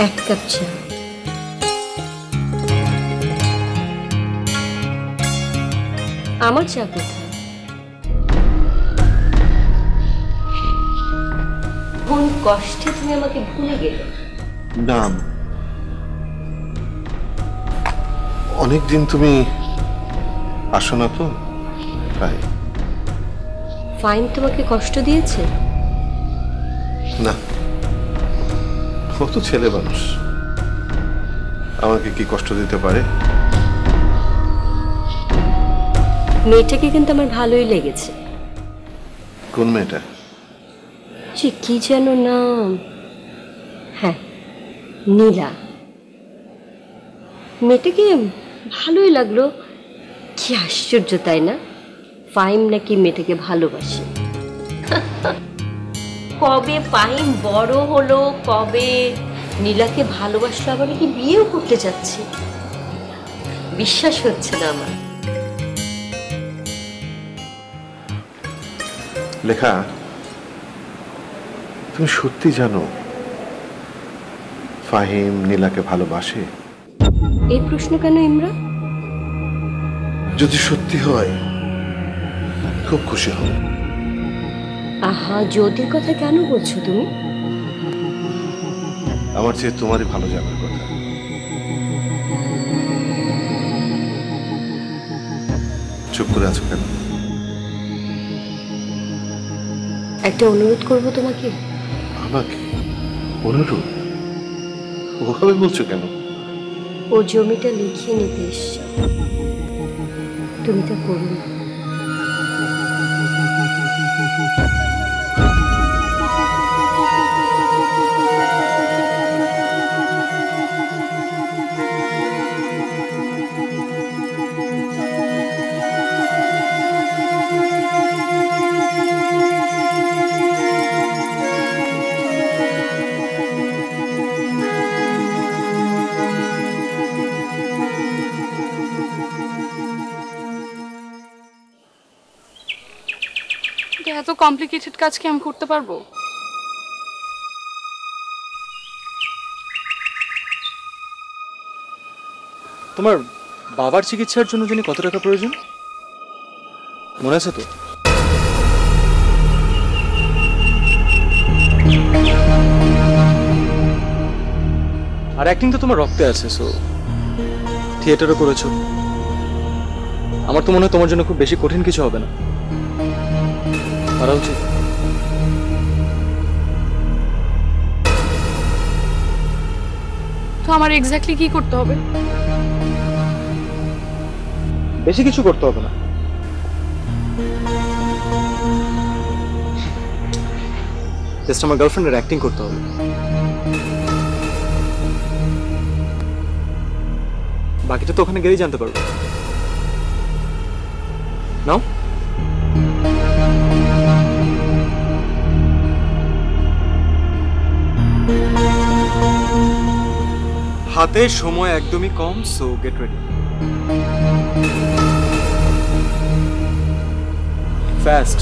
এক কাপ চা। আমার চা কোথায়? কোন কষ্টে তুমি আমাকে ভুলে গেলে? না, অনেকদিন তুমি আসো না তো, তাই। ফাইন তোমাকে কষ্ট দিয়েছে? না, ও তো ছেলে মানুষ, আমাকে কি কষ্ট দিতে পারে? মেয়েটাকে কিন্তু আমার ভালোই লেগেছে। কোন মেয়েটা? যে কি যেন নাম, হ্যাঁ নীলা। মেয়েটাকে ভালোই লাগলো। কি আশ্চর্য তাই না? ফাইম নাকি মেয়েটাকে ভালোবাসে। কবে ফাইম বড় হলো, কবে নীলাকে ভালোবাসলো, আবার নাকি বিয়েও করতে যাচ্ছে। বিশ্বাস হচ্ছে না আমার। লেখা, তুমি সত্যি জানো ফাহিম নীলাকে ভালোবাসে? এই প্রশ্ন কেন ইমরান? যদি সত্যি হয় খুব খুশি হব। আহা, যদির কথা কেন বলছো তুমি? আমার চেয়ে তোমারই ভালো যাবার কথা। চুপ করে আছো কেন? একটা অনুরোধ করব তোমাকে। আমাকে অনুরোধ? ওভাবে বলছো কেন? ও জমিটা লিখিয়ে নিতে এসছে, তুমি তা করো না। এত কমপ্লিকেটেড কাজ কি আমি করতে পারবো? তোমার বাবার চিকিৎসার জন্য জানি কত টাকা প্রয়োজন মনে আছে তো? আর অ্যাক্টিং তো তোমার রক্তে আছে, সো থিয়েটারও করেছো। আমার তো মনে হয় তোমার জন্য খুব বেশি কঠিন কিছু হবে না, পারা উচিত। তো আমার এক্স্যাক্টলি কি করতে হবে? বেশি কিছু করতে হবে না, জাস্ট আমার গার্লফ্রেন্ডের অ্যাক্টিং করতে হবে। বাকিটা তো ওখানে গেলেই জানতে পারবো। নাও। হাতে সময় একদমই কম, so get ready fast.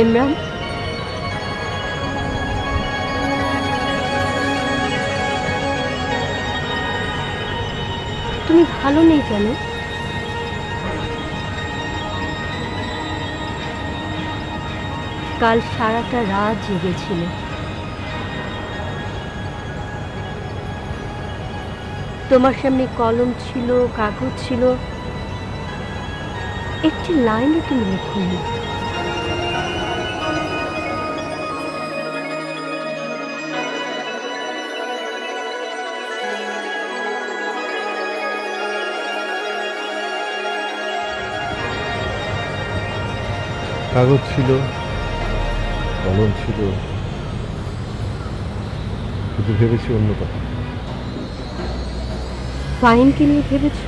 Imran, তুমি ভালো নেই কেন? কাল সারাটা রাত জেগেছিল। তোমার সামনে কলম ছিল, কাগজ ছিল, একটি লাইনও তুমি লেখোনি। কাগজ ছিল, কলম ছিল, শুধু ভেবেছি অন্য কথা। ফাইনকে নিয়ে ভেবেছ?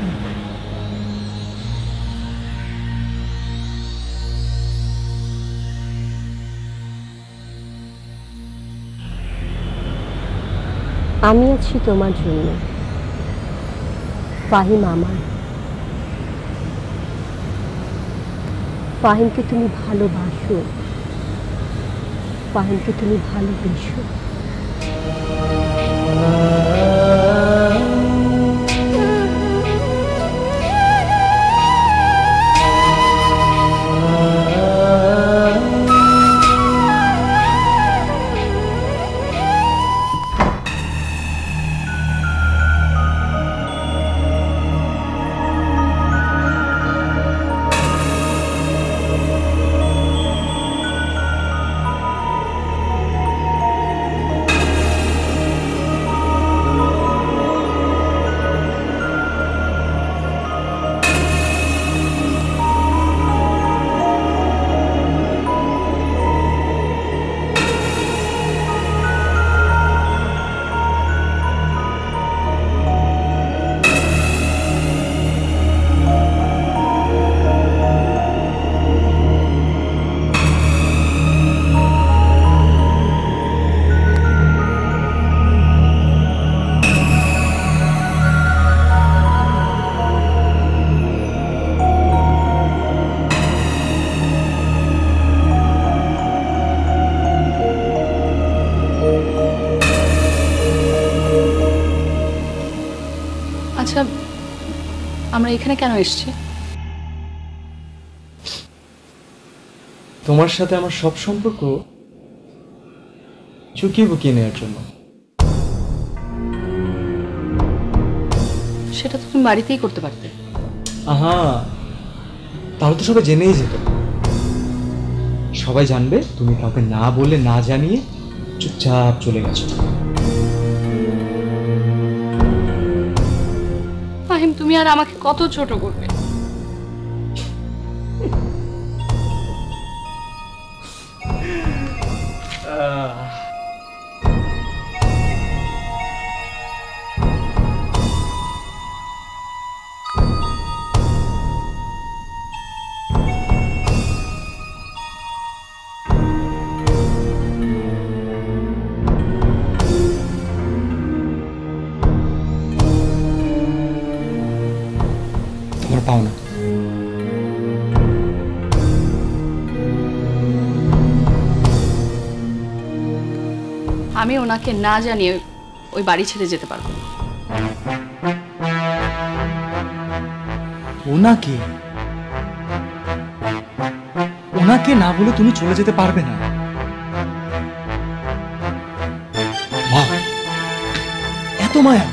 আমি আছি তোমার জন্য, ফাহিম আমার। ফাহিমকে তুমি ভালোবাসো, ফাহিমকে তুমি ভালোবেসো। আমরা এখানে কেন এসেছি? তোমার সাথে আমার সব সম্পর্ক চুকিয়ে বুকিয়ে নেওয়ার জন্য। সেটা তো তুমি বাড়িতেই করতে পারতে। আহা, তাহলে তো সবাই জেনেই যেত। সবাই জানবে তুমি কাউকে না বলে না জানিয়ে চুপচাপ চলে গেছো। ফাহিম, তুমি আর আমাকে কত ছোট করবে? তোমার পাওনা। আমি ওনাকে না জানিয়ে ওই বাড়ি ছেড়ে যেতে পারবো না। ওনাকে ওনাকে না বলে তুমি চলে যেতে পারবে না? মা, এত মায়া!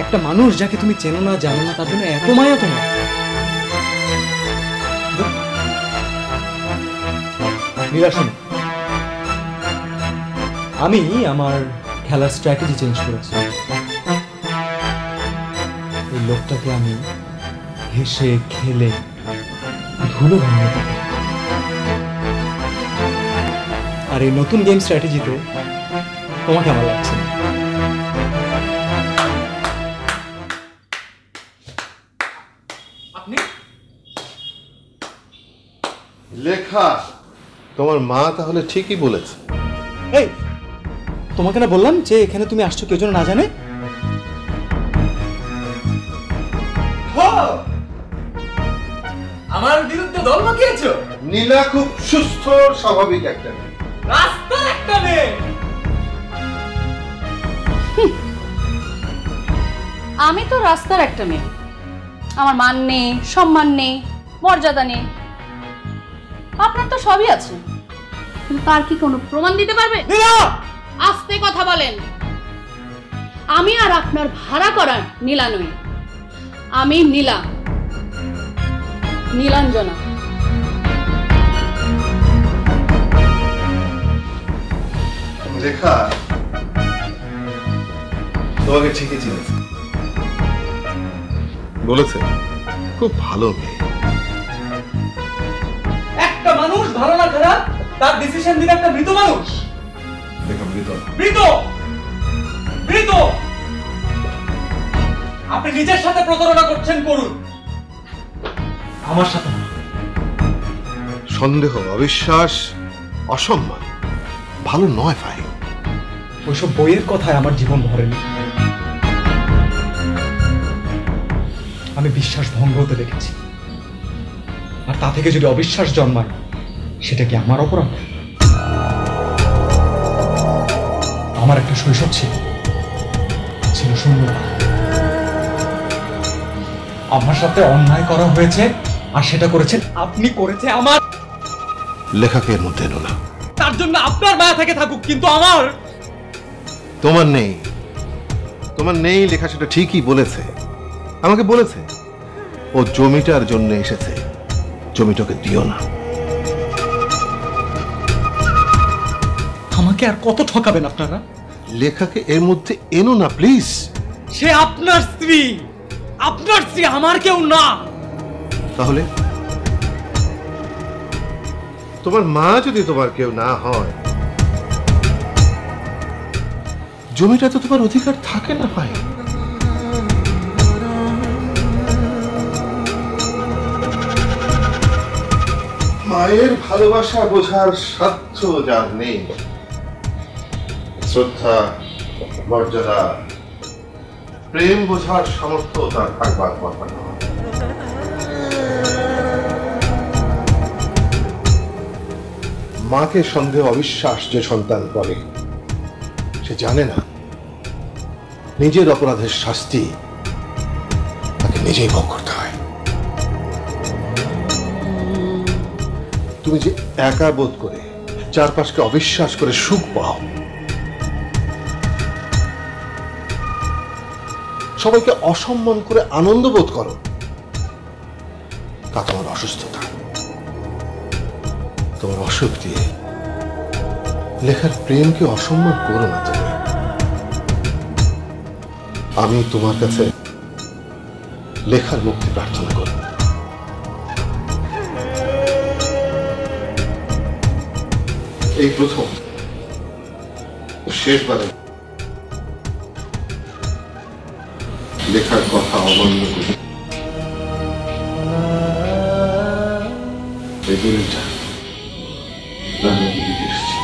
একটা মানুষ যাকে তুমি চেনো না জানো না তার জন্য এত মায়া তোমার? নীলা, শোনো, আমি আমার খেলার স্ট্র্যাটেজি চেঞ্জ করেছি। এই লোকটাকে আমি হেসে খেলে ধুলো বানিয়ে দেব। আর এই নতুন গেম স্ট্র্যাটেজিতে তোমাকে আমার লাগছে না। আপনি লেখা, তোমার মা তাহলে ঠিকই বলেছে। এই, তোমাকে না বললাম যে এখানে তুমি আসছো কেউ যেন না জানে? আমার বিরুদ্ধে দল মাখিয়েছো? নীলা খুব সুস্থ স্বাভাবিক একটা মেয়ে। রাস্তার একটা মেয়ে। আমি তো রাস্তার একটা মেয়ে। আমার মান নেই, সম্মান নেই, মর্যাদা নেই। আপনার তো সবই আছে, কিন্তু তার কি কোনো প্রমাণ দিতে পারবে? আস্তে কথা বলেন। আমি আর আপনার ভাড়া করার নীলা নই, আমি নীলা, নীলাঞ্জনা। লেখা তোমাকে ঠিকই চিনেছে, বলেছে খুব ভালো মেয়ে। একটা মানুষ ভালো না খারাপ তার ডিসিশন দিবে একটা মৃত মানুষ। দেখো মৃত মৃত মৃত। আপনি নিজের সাথে প্রতারণা করছেন, করুন, আমার সাথে না। সন্দেহ, অবিশ্বাস, অসম্মান ভালো নয় ভাই। ওইসব বইয়ের কথায় আমার জীবন ভরেনি। আমি বিশ্বাস ভঙ্গ হতে দেখেছি, আর তা থেকে যদি অবিশ্বাস জন্মায় সেটা কি আমার অপরাধ? আমার একটা শৈশব ছিল শূন্যতা। আমার সাথে অন্যায় করা হয়েছে, আর সেটা করেছেন আপনি, করেছে আমার। লেখাকে এর মধ্যে এনো না। তার জন্য আপনার মায়া থেকে থাকুক, কিন্তু আমার তোমার নেই। তোমার নেই লেখা সেটা ঠিকই বলেছে, আমাকে বলেছে ও জমিটার জন্য এসেছে, জমিটাকে দিও না। আমাকে আর কত ঠকাবেন আপনারা? লেখাকে এর মধ্যে এনো না প্লিজ। সে আপনার স্ত্রী, আপনার স্ত্রী, আমার কেউ না। তাহলে তোমার মা যদি তোমার কেউ না হয়, জমিটা তো তোমার অধিকার থাকে না ভাই। মায়ের ভালোবাসা বোঝার সাধ্য যার নেই, শ্রদ্ধা, মর্যাদা, প্রেম বোঝার সামর্থ্য তার থাকবার কথা নয়। মাকে সন্দেহ, অবিশ্বাস যে সন্তান করে সে জানে না নিজের অপরাধের শাস্তি তাকে নিজেই ভোগ করতে হয়। তুমি যে একা বোধ করে চারপাশকে অবিশ্বাস করে সুখ পাও, সবাইকে অসম্মান করে আনন্দ বোধ করো, তা তোমার অসুস্থতা। তোমার অসুখ দিয়ে লেখার প্রেমকে অসম্মান করো না তুমি। আমি তোমার কাছে লেখার মুক্তি প্রার্থনা করি। এই প্রথম শেষবারে লেখার কথা অমান্য করি। এই দলিলটা আমি দিতে এসেছি।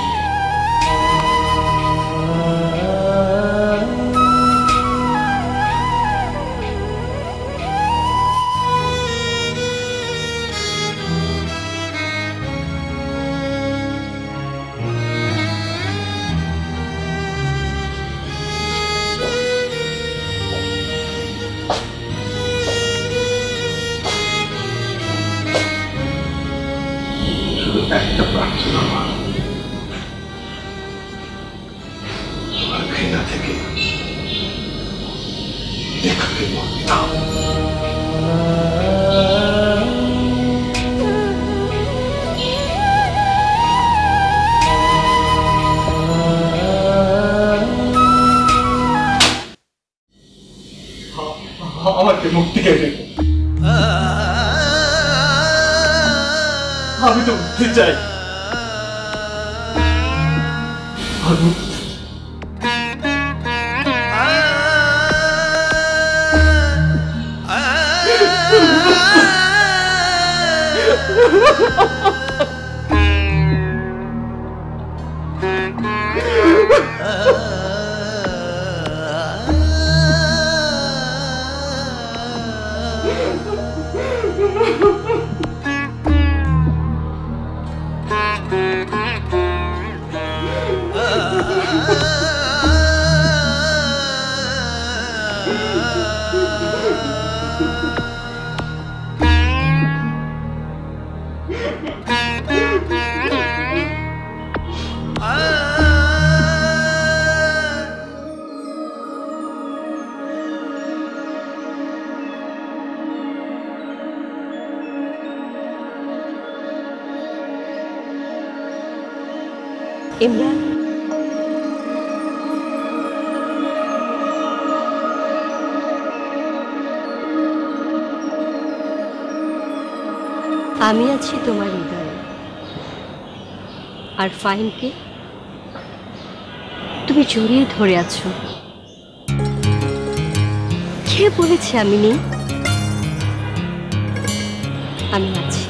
একটা প্রার্থনা আমার, তোমার ঘৃণা থেকে লেখাকে মুক্তি দাও। আমাকে মুক্তি দেবে। আমি তো মুক্তি চাই। ইমরান, আমি আছি তোমার হৃদয়ে, আর ফাহিমকে তুমি জড়িয়ে ধরে আছো। কে বলেছে আমি নেই? আমি আছি।